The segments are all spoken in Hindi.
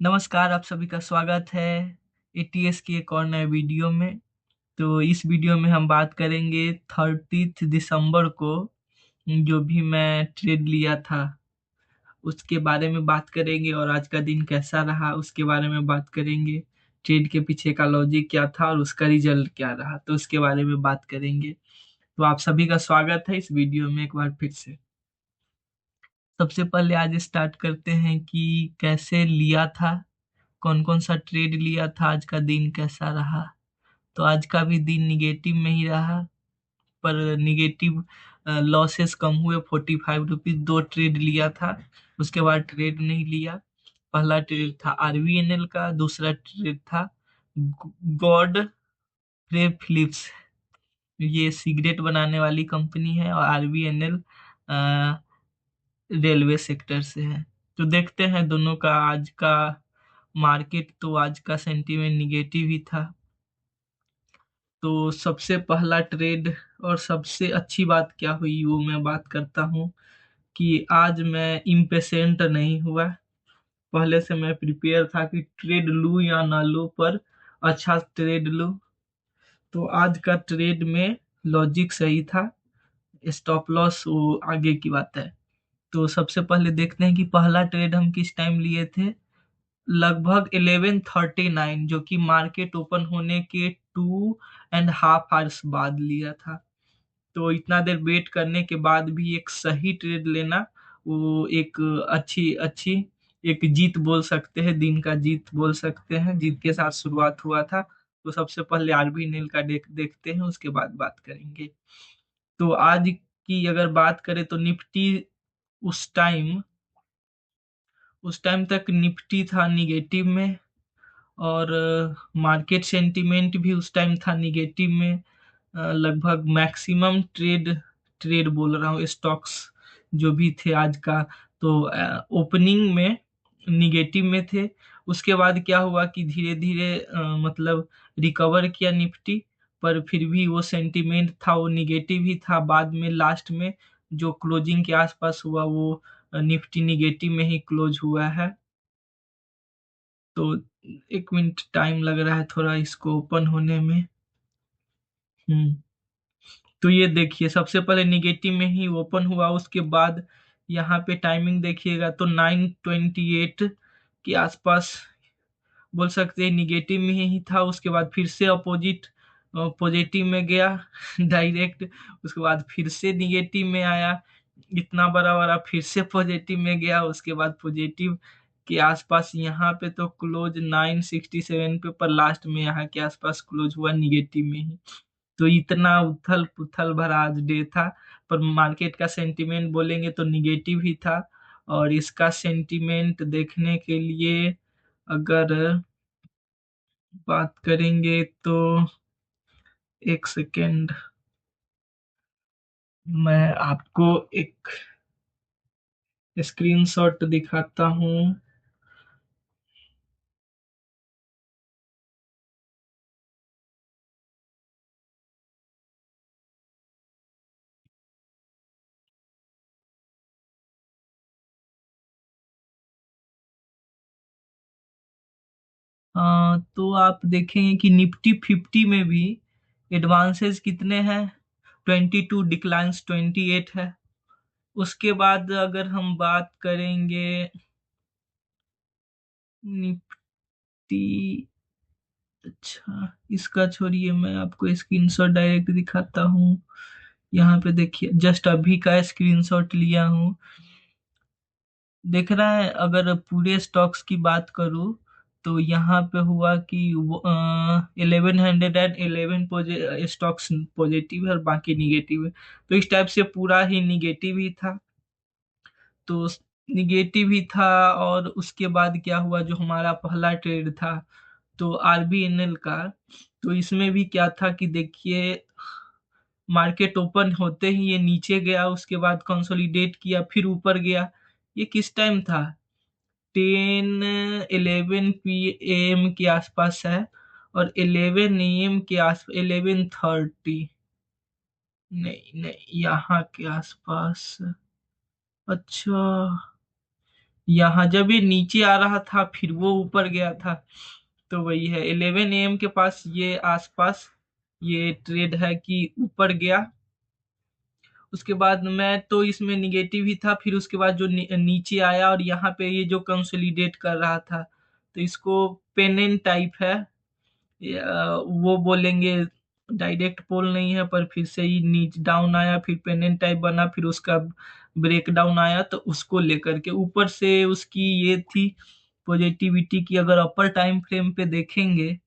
नमस्कार, आप सभी का स्वागत है एटीएस के एक और नए वीडियो में। तो इस वीडियो में हम बात करेंगे 30 दिसंबर को जो भी मैं ट्रेड लिया था उसके बारे में बात करेंगे, और आज का दिन कैसा रहा उसके बारे में बात करेंगे। ट्रेड के पीछे का लॉजिक क्या था और उसका रिजल्ट क्या रहा, तो उसके बारे में बात करेंगे। तो आप सभी का स्वागत है इस वीडियो में एक बार फिर से। सबसे पहले आज स्टार्ट करते हैं कि कैसे लिया था, कौन कौन सा ट्रेड लिया था, आज का दिन कैसा रहा। तो आज का भी दिन निगेटिव में ही रहा, पर निगेटिव लॉसेस कम हुए। 45 रुपीज दो ट्रेड लिया था, उसके बाद ट्रेड नहीं लिया। पहला ट्रेड था आरवीएनएल का, दूसरा ट्रेड था गॉड फ्रे फिलिप्स। ये सिगरेट बनाने वाली कंपनी है, और आरवीएनएल रेलवे सेक्टर से है। तो देखते हैं दोनों का आज का मार्केट। तो आज का सेंटीमेंट निगेटिव ही था। तो सबसे पहला ट्रेड और सबसे अच्छी बात क्या हुई वो मैं बात करता हूँ कि आज मैं इम्पेशेंट नहीं हुआ। पहले से मैं प्रिपेयर था कि ट्रेड लूँ या ना लूँ, पर अच्छा ट्रेड लूँ। तो आज का ट्रेड में लॉजिक सही था, स्टॉप लॉस वो आगे की बात है। तो सबसे पहले देखते हैं कि पहला ट्रेड हम किस टाइम लिए थे। लगभग 11:39, जो कि मार्केट ओपन होने के 2.5 आवर्स बाद लिया था। तो इतना देर वेट करने के बाद भी एक सही ट्रेड लेना, वो एक अच्छी अच्छी एक जीत बोल सकते हैं, दिन का जीत बोल सकते हैं। जीत के साथ शुरुआत हुआ था। तो सबसे पहले आरबी नील का देखते हैं, उसके बाद बात करेंगे। तो आज की अगर बात करें तो निफ्टी उस टाइम उस टाइम तक निफ्टी था निगेटिव में, और मार्केट सेंटीमेंट भी उस टाइम था निगेटिव में। लगभग मैक्सिमम ट्रेड ट्रेड बोल रहा हूँ, स्टॉक्स जो भी थे आज का, तो ओपनिंग में निगेटिव में थे। उसके बाद क्या हुआ कि धीरे धीरे मतलब रिकवर किया निफ्टी, पर फिर भी वो सेंटीमेंट था वो निगेटिव ही था। बाद में लास्ट में जो क्लोजिंग के आसपास हुआ वो निफ्टी निगेटिव में ही क्लोज हुआ है। तो 1 मिनट टाइम लग रहा है थोड़ा इसको ओपन होने में। हम्म तो ये देखिए, सबसे पहले निगेटिव में ही ओपन हुआ, उसके बाद यहाँ पे टाइमिंग देखिएगा तो 9:28 के आसपास बोल सकते हैं निगेटिव में ही था। उसके बाद फिर से अपोजिट पॉजिटिव में गया डायरेक्ट। उसके बाद फिर से निगेटिव में आया, इतना बड़ा बड़ा, फिर से पॉजिटिव में गया। उसके बाद पॉजिटिव के आसपास यहाँ पे तो क्लोज 967 पे, पर लास्ट में यहाँ के आसपास क्लोज हुआ निगेटिव में ही। तो इतना उथल पुथल भरा आज डे था। पर मार्केट का सेंटीमेंट बोलेंगे तो निगेटिव ही था। और इसका सेंटीमेंट देखने के लिए अगर बात करेंगे तो एक सेकेंड, मैं आपको एक स्क्रीनशॉट दिखाता हूँ। तो आप देखेंगे कि निफ्टी 50 में भी एडवांसेस कितने हैं, 22, डिक्लाइंस 28 है। उसके बाद अगर हम बात करेंगे निफ्टी, अच्छा इसका छोड़िए, मैं आपको स्क्रीनशॉट डायरेक्ट दिखाता हूँ। यहाँ पे देखिए, जस्ट अभी का स्क्रीनशॉट लिया हूँ। देख रहा है, अगर पूरे स्टॉक्स की बात करूँ तो यहाँ पे हुआ कि 1111 स्टॉक्स पॉजिटिव है और बाकी निगेटिव है। तो इस टाइप से पूरा ही निगेटिव ही था। तो निगेटिव ही था। और उसके बाद क्या हुआ, जो हमारा पहला ट्रेड था तो आरबीएनएल का, तो इसमें भी क्या था कि देखिए, मार्केट ओपन होते ही ये नीचे गया, उसके बाद कंसोलिडेट किया, फिर ऊपर गया। ये किस टाइम था, 10-11 PM के आसपास है, और 11 AM के आस 11:30, नहीं नहीं यहाँ के आसपास। अच्छा, यहाँ जब ये नीचे आ रहा था फिर वो ऊपर गया था। तो वही है 11 AM के पास ये आसपास ये ट्रेड है कि ऊपर गया। उसके बाद मैं तो इसमें निगेटिव ही था, फिर उसके बाद जो नीचे आया और यहाँ पे ये जो कंसोलिडेट कर रहा था, तो इसको पेनेन टाइप है। वो बोलेंगे, डायरेक्ट पोल नहीं है, पर फिर से ही नीच डाउन आया, फिर पेनेन टाइप बना, फिर उसका ब्रेक डाउन आया, तो उसको लेकर के ऊपर से उसकी ये थी पॉजिटिविटी की। अगर अपर टाइम फ्रेम पे देखेंगे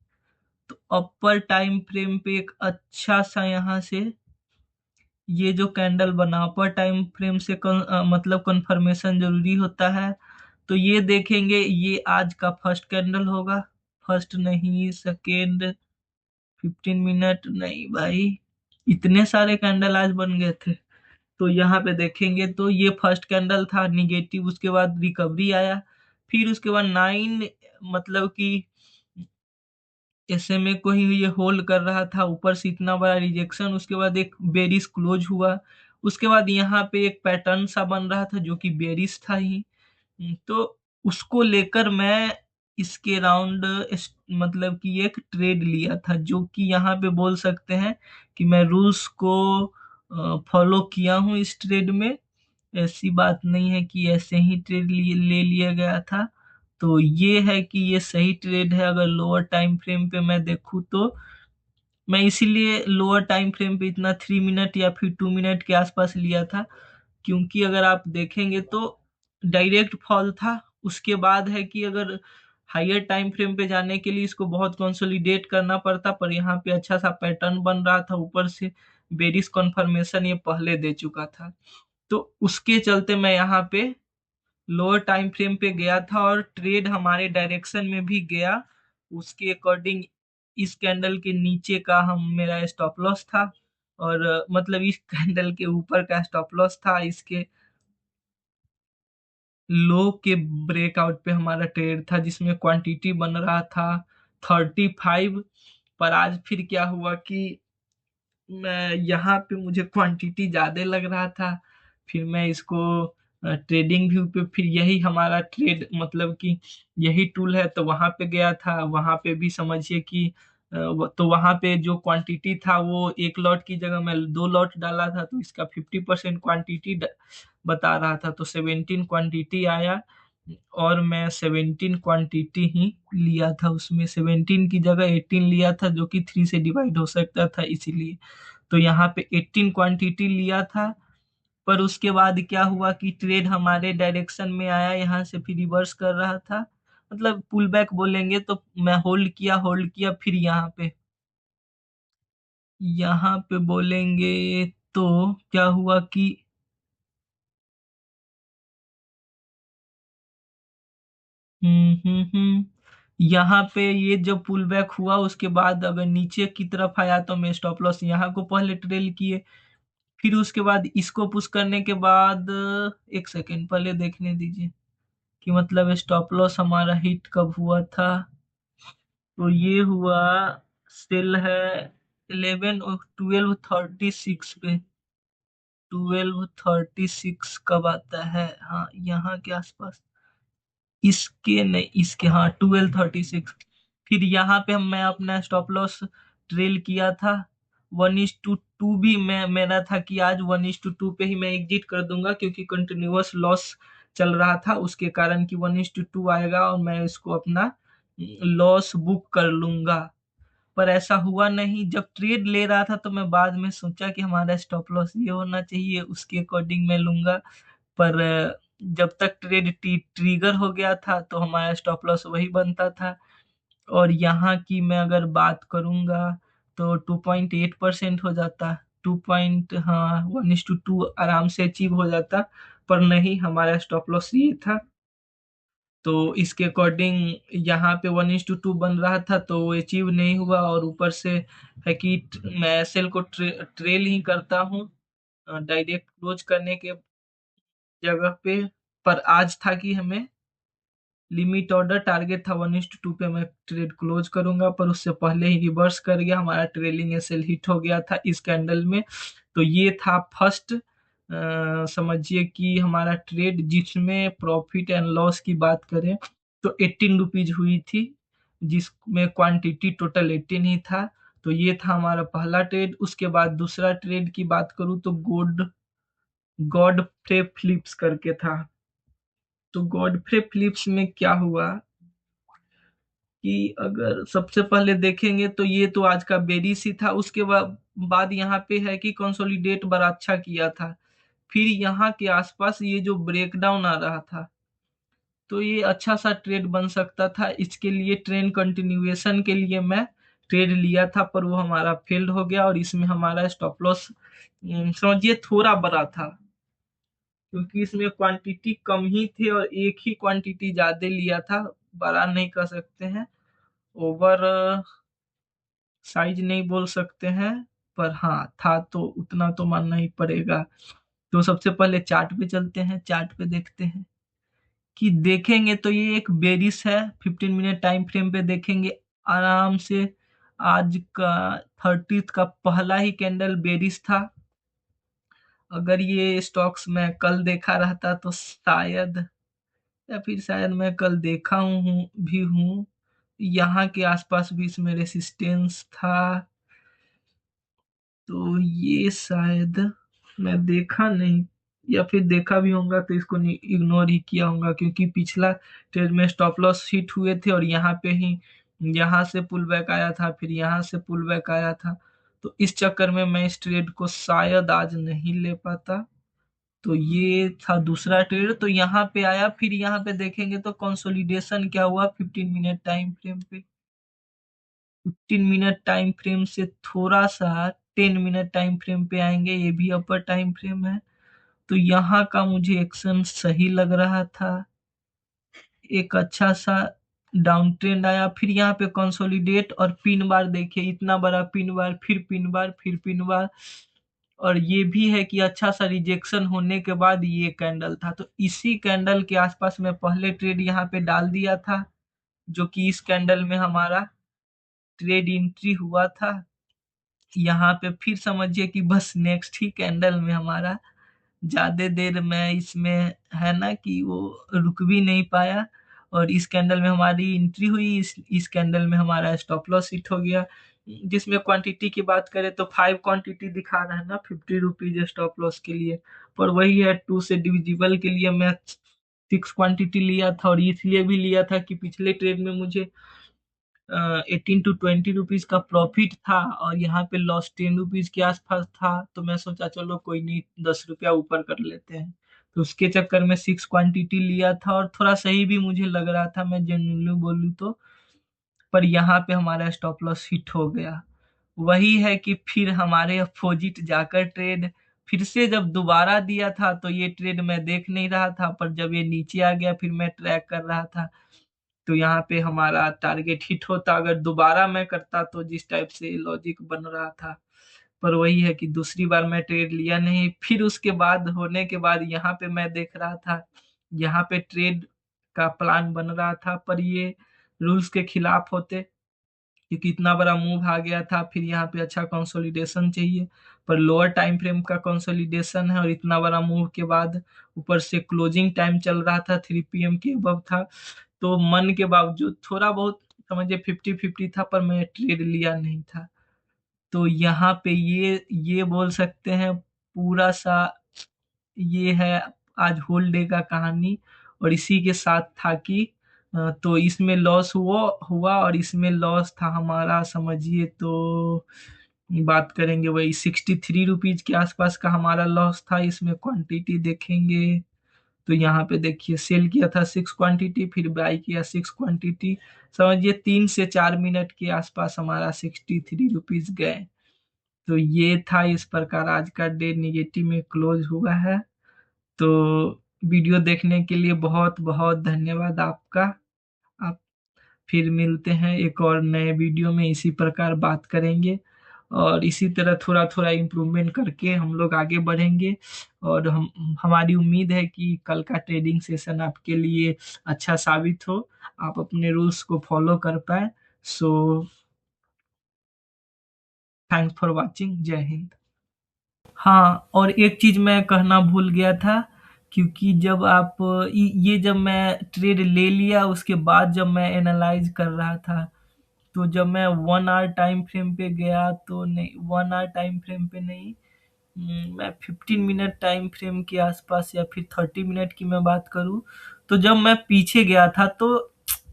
तो अपर टाइम फ्रेम पे एक अच्छा सा यहाँ से ये जो कैंडल बना, अपर टाइम फ्रेम से मतलब कंफर्मेशन जरूरी होता है। तो ये देखेंगे, ये आज का फर्स्ट कैंडल होगा। फर्स्ट नहीं, सेकेंड, 15 मिनट नहीं भाई, इतने सारे कैंडल आज बन गए थे। तो यहाँ पे देखेंगे तो ये फर्स्ट कैंडल था निगेटिव, उसके बाद रिकवरी आया, फिर उसके बाद 9 मतलब कि SMA को ही ये होल्ड कर रहा था, ऊपर से इतना बड़ा रिजेक्शन, उसके बाद एक बेरिश क्लोज हुआ। उसके बाद यहाँ पे एक पैटर्न सा बन रहा था जो कि बेरिश था ही। तो उसको लेकर मैं इसके राउंड मतलब कि एक ट्रेड लिया था, जो कि यहाँ पे बोल सकते हैं कि मैं रूल्स को फॉलो किया हूँ इस ट्रेड में। ऐसी बात नहीं है कि ऐसे ही ट्रेड ले लिया गया था। तो ये है कि ये सही ट्रेड है। अगर लोअर टाइम फ्रेम पे मैं देखूँ तो मैं इसीलिए लोअर टाइम फ्रेम पे इतना 3 मिनट या फिर 2 मिनट के आसपास लिया था, क्योंकि अगर आप देखेंगे तो डायरेक्ट फॉल था। उसके बाद है कि अगर हायर टाइम फ्रेम पे जाने के लिए इसको बहुत कंसोलिडेट करना पड़ता, पर यहाँ पे अच्छा सा पैटर्न बन रहा था, ऊपर से बेरिश कन्फर्मेशन ये पहले दे चुका था। तो उसके चलते मैं यहाँ पे लोअर टाइम फ्रेम पे गया था और ट्रेड हमारे डायरेक्शन में भी गया। उसके अकॉर्डिंग इस कैंडल के नीचे का हम मेरा स्टॉप लॉस था, और मतलब इस कैंडल के ऊपर का स्टॉप लॉस था। इसके लो के ब्रेकआउट पे हमारा ट्रेड था, जिसमें क्वांटिटी बन रहा था 35। पर आज फिर क्या हुआ कि मैं यहाँ पे मुझे क्वांटिटी ज्यादा लग रहा था, फिर मैं इसको ट्रेडिंग व्यू पे, फिर यही हमारा ट्रेड मतलब कि यही टूल है, तो वहां पे गया था। वहां पे भी समझिए कि तो वहां पे जो क्वांटिटी था वो एक लॉट की जगह मैं 2 लॉट डाला था, तो इसका 50% क्वांटिटी बता रहा था, तो 17 क्वांटिटी आया। और मैं 17 क्वांटिटी ही लिया था, उसमें 17 की जगह 18 लिया था, जो कि 3 से डिवाइड हो सकता था इसीलिए। तो यहाँ पे 18 क्वांटिटी लिया था। पर उसके बाद क्या हुआ कि ट्रेड हमारे डायरेक्शन में आया, यहाँ से फिर रिवर्स कर रहा था, मतलब पुल बैक बोलेंगे। तो मैं होल्ड किया फिर यहाँ पे बोलेंगे तो क्या हुआ कि यहाँ पे ये जब पुल बैक हुआ उसके बाद अगर नीचे की तरफ आया तो मैं स्टॉप लॉस यहाँ को पहले ट्रेल किए। फिर उसके बाद इसको पुश करने के बाद एक सेकेंड पहले देखने दीजिए कि मतलब स्टॉप लॉस हमारा हिट कब हुआ था। तो ये हुआ, सेल है 12:36 पे। 12:36 कब आता है, हाँ यहाँ के आसपास, इसके नहीं इसके, हाँ 12:36। फिर यहाँ पे मैं अपना स्टॉप लॉस ट्रेल किया था 1:2। भी मैं मेरा था कि आज 1:2 पे ही मैं एग्जिट कर दूंगा, क्योंकि कंटिन्यूअस लॉस चल रहा था उसके कारण कि 1:2 आएगा और मैं इसको अपना लॉस बुक कर लूंगा। पर ऐसा हुआ नहीं। जब ट्रेड ले रहा था तो मैं बाद में सोचा कि हमारा स्टॉप लॉस ये होना चाहिए, उसके अकॉर्डिंग मैं लूंगा। पर जब तक ट्रेड ट्रिगर हो गया था तो हमारा स्टॉप लॉस वही बनता था। और यहाँ की मैं अगर बात करूंगा तो 2.8% हो जाता। 2 पॉइंट, हाँ 1:2 आराम से अचीव हो जाता। पर नहीं, हमारा स्टॉप लॉस ये था। तो इसके अकॉर्डिंग यहाँ पे 1:2 बन रहा था, तो वो अचीव नहीं हुआ। और ऊपर से है कि मैं सेल को ट्रेल ही करता हूँ डायरेक्ट क्लोज करने के जगह पे। पर आज था कि हमें लिमिट ऑर्डर टारगेट था 1:2 पे मैं ट्रेड क्लोज करूंगा, पर उससे पहले ही रिवर्स कर गया, हमारा ट्रेलिंग एसएल हिट हो गया था इस कैंडल में। तो ये था फर्स्ट समझिए कि हमारा ट्रेड जिसमें प्रॉफिट एंड लॉस की बात करें तो 18 रुपीज हुई थी, जिसमें क्वांटिटी टोटल 18 ही था। तो ये था हमारा पहला ट्रेड। उसके बाद दूसरा ट्रेड की बात करूं तो गॉडफ्रे फिलिप्स करके था। तो गॉडफ्रे फिलिप्स में क्या हुआ कि अगर सबसे पहले देखेंगे तो ये तो आज का बेरिस ही था। उसके बाद यहाँ पे है कि कंसोलिडेट बड़ा अच्छा किया था। फिर यहाँ के आसपास ये जो ब्रेकडाउन आ रहा था, तो ये अच्छा सा ट्रेड बन सकता था। इसके लिए ट्रेंड कंटिन्यूएशन के लिए मैं ट्रेड लिया था, पर वो हमारा फेल्ड हो गया और इसमें हमारा स्टॉप लॉस समझिए थोड़ा बड़ा था, क्योंकि इसमें क्वांटिटी कम ही थे और एक ही क्वांटिटी ज्यादा लिया था। बड़ा नहीं कर सकते हैं, ओवर साइज नहीं बोल सकते हैं, पर हाँ था तो उतना तो मानना ही पड़ेगा। तो सबसे पहले चार्ट पे चलते हैं, चार्ट पे देखते हैं कि देखेंगे तो ये एक बेरिस है। 15 मिनट टाइम फ्रेम पे देखेंगे आराम से। आज का 30th का पहला ही कैंडल बेरिस था। अगर ये स्टॉक्स मैं कल देखा रहता तो शायद, या फिर शायद मैं कल देखा भी हूँ, यहाँ के आसपास भी इसमें रेसिस्टेंस था। तो ये शायद मैं देखा नहीं, या फिर देखा भी होगा तो इसको इग्नोर ही किया होगा, क्योंकि पिछला ट्रेड में स्टॉप लॉस हिट हुए थे और यहाँ पे ही, यहाँ से पुल बैक आया था, फिर यहाँ से पुल बैक आया था। तो इस चक्कर में मैं इस ट्रेड को शायद आज नहीं ले पाता। तो ये था दूसरा ट्रेड। तो यहाँ पे आया, फिर यहाँ पे देखेंगे तो कंसोलिडेशन क्या हुआ 15 मिनट टाइम फ्रेम पे। 15 मिनट टाइम फ्रेम से थोड़ा सा 10 मिनट टाइम फ्रेम पे आएंगे, ये भी अपर टाइम फ्रेम है। तो यहाँ का मुझे एक्शन सही लग रहा था। एक अच्छा सा डाउन ट्रेंड आया, फिर यहाँ पे कंसोलिडेट और पिन बार देखिए, इतना बड़ा पिन बार, फिर पिन बार, फिर पिन बार। और ये भी है कि अच्छा सा रिजेक्शन होने के बाद ये कैंडल था। तो इसी कैंडल के आसपास मैं पहले ट्रेड यहाँ पे डाल दिया था, जो कि इस कैंडल में हमारा ट्रेड एंट्री हुआ था। यहाँ पे फिर समझिए कि बस नेक्स्ट ही कैंडल में हमारा ज्यादा देर में इसमें है ना कि वो रुक भी नहीं पाया, और इस कैंडल में हमारी एंट्री हुई, इस कैंडल में हमारा स्टॉप लॉस हिट हो गया। जिसमें क्वांटिटी की बात करें तो 5 क्वांटिटी दिखा रहा है ना, 50 रुपीज स्टॉप लॉस के लिए। पर वही है, 2 से डिविजिबल के लिए मैं 6 क्वांटिटी लिया था, और इसलिए भी लिया था कि पिछले ट्रेड में मुझे 18 to 20 रुपीज का प्रॉफिट था और यहाँ पे लॉस 10 रुपीज के आसपास था। तो मैं सोचा चलो कोई नहीं, 10 रुपया ऊपर कर लेते हैं। तो उसके चक्कर में 6 क्वांटिटी लिया था, और थोड़ा सही भी मुझे लग रहा था, मैं जेन्युइनली बोलूँ तो। पर यहाँ पे हमारा स्टॉप लॉस हिट हो गया। वही है कि फिर हमारे अपोजिट जाकर ट्रेड फिर से जब दोबारा दिया था, तो ये ट्रेड मैं देख नहीं रहा था, पर जब ये नीचे आ गया फिर मैं ट्रैक कर रहा था। तो यहाँ पे हमारा टारगेट हिट होता, अगर दोबारा मैं करता तो जिस टाइप से लॉजिक बन रहा था। पर वही है कि दूसरी बार मैं ट्रेड लिया नहीं। फिर उसके बाद होने के बाद यहाँ पे मैं देख रहा था, यहाँ पे ट्रेड का प्लान बन रहा था, पर ये रूल्स के खिलाफ होते, क्योंकि इतना बड़ा मूव आ गया था। फिर यहाँ पे अच्छा कंसोलिडेशन चाहिए, पर लोअर टाइम फ्रेम का कंसोलिडेशन है, और इतना बड़ा मूव के बाद ऊपर से क्लोजिंग टाइम चल रहा था, 3 PM के अबव था। तो मन के बावजूद थोड़ा बहुत समझिए 50-50 था, पर मैं ट्रेड लिया नहीं था। तो यहाँ पे ये बोल सकते हैं पूरा सा ये है आज होल डे का कहानी। और इसी के साथ था कि तो इसमें लॉस हुआ हुआ और इसमें लॉस था हमारा, समझिए तो बात करेंगे वही 63 रुपीज के आसपास का हमारा लॉस था। इसमें क्वांटिटी देखेंगे तो यहाँ पे देखिए सेल किया था 6 क्वांटिटी, फिर बाई किया 6 क्वांटिटी। समझिए 3 से 4 मिनट के आसपास हमारा 63 रुपीज गए। तो ये था इस प्रकार आज का डे निगेटिव में क्लोज हुआ है। तो वीडियो देखने के लिए बहुत बहुत धन्यवाद आपका। आप फिर मिलते हैं एक और नए वीडियो में, इसी प्रकार बात करेंगे और इसी तरह थोड़ा थोड़ा इम्प्रूवमेंट करके हम लोग आगे बढ़ेंगे। और हमारी उम्मीद है कि कल का ट्रेडिंग सेशन आपके लिए अच्छा साबित हो, आप अपने रूल्स को फॉलो कर पाए। So thanks for watching. जय हिंद। हाँ, और एक चीज मैं कहना भूल गया था, क्योंकि जब आप ये जब मैं ट्रेड ले लिया उसके बाद जब मैं एनालाइज कर रहा था, तो जब मैं 1 आवर टाइम फ्रेम पे गया तो नहीं, 1 आवर टाइम फ्रेम पे नहीं, मैं 15 मिनट टाइम फ्रेम के आसपास या फिर 30 मिनट की मैं बात करूँ, तो जब मैं पीछे गया था तो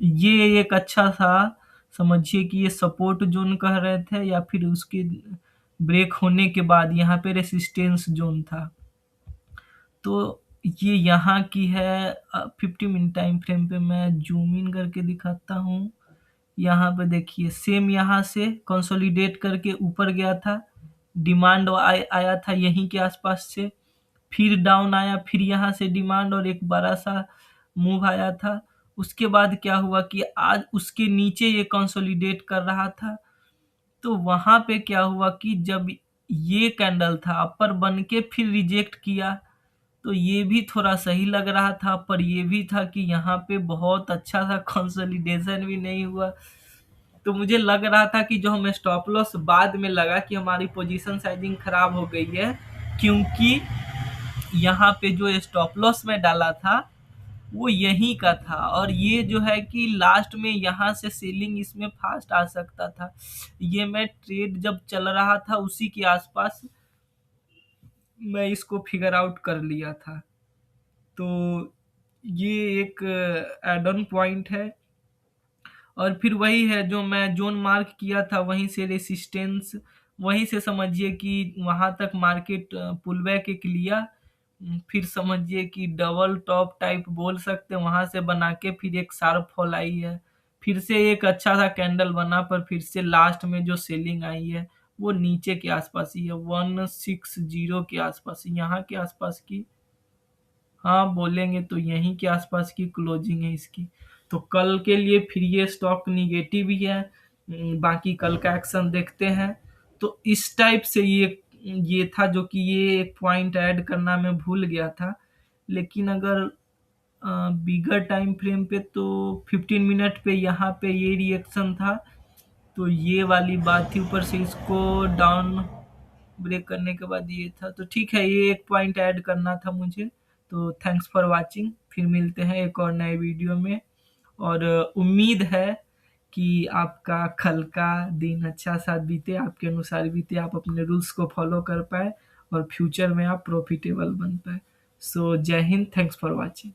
ये एक अच्छा सा, समझिए कि ये सपोर्ट जोन कह रहे थे या फिर उसके ब्रेक होने के बाद यहाँ पे रेसिस्टेंस जोन था। तो ये यहाँ की है 50 मिनट टाइम फ्रेम पे मैं जूम इन करके दिखाता हूँ। यहाँ पे देखिए सेम यहाँ से कंसोलिडेट करके ऊपर गया था, डिमांड आया था यहीं के आसपास से, फिर डाउन आया, फिर यहाँ से डिमांड और एक बड़ा सा मूव आया था। उसके बाद क्या हुआ कि आज उसके नीचे ये कंसोलिडेट कर रहा था, तो वहां पे क्या हुआ कि जब ये कैंडल था अपर बन के फिर रिजेक्ट किया, तो ये भी थोड़ा सही लग रहा था, पर ये भी था कि यहाँ पे बहुत अच्छा सा कंसोलिडेशन भी नहीं हुआ। तो मुझे लग रहा था कि जो हमें स्टॉप लॉस बाद में लगा कि हमारी पोजीशन साइजिंग खराब हो गई है, क्योंकि यहाँ पे जो स्टॉप लॉस में डाला था वो यहीं का था, और ये जो है कि लास्ट में यहाँ से सेलिंग इसमें फास्ट आ सकता था। ये मैं ट्रेड जब चल रहा था उसी के आसपास मैं इसको फिगर आउट कर लिया था। तो ये एक एड ऑन पॉइंट है, और फिर वही है जो मैं जोन मार्क किया था, वहीं से रेसिस्टेंस, वहीं से समझिए कि वहां तक मार्केट पुल बैक एक लिया, फिर समझिए कि डबल टॉप टाइप बोल सकते हैं, वहां से बना के फिर एक शार्प फॉल आई है, फिर से एक अच्छा सा कैंडल बना, पर फिर से लास्ट में जो सेलिंग आई है वो नीचे के आसपास ही है, 160 के आसपास, यहाँ के आसपास की, हाँ बोलेंगे तो यहीं के आसपास की क्लोजिंग है इसकी। तो कल के लिए फिर ये स्टॉक निगेटिव ही है। बाकी कल का एक्शन देखते हैं। तो इस टाइप से ये था, जो कि ये एक पॉइंट ऐड करना मैं भूल गया था। लेकिन अगर बिगर टाइम फ्रेम पे तो 15 मिनट पे यहाँ पे ये रिएक्शन था, तो ये वाली बात थी, ऊपर से इसको डाउन ब्रेक करने के बाद ये था। तो ठीक है, ये एक पॉइंट ऐड करना था मुझे। तो थैंक्स फॉर वाचिंग, फिर मिलते हैं एक और नए वीडियो में, और उम्मीद है कि आपका कल का दिन अच्छा साथ बीते, आपके अनुसार बीते, आप अपने रूल्स को फॉलो कर पाए और फ्यूचर में आप प्रॉफिटेबल बन पाए। सो जय हिंद, थैंक्स फॉर वाचिंग।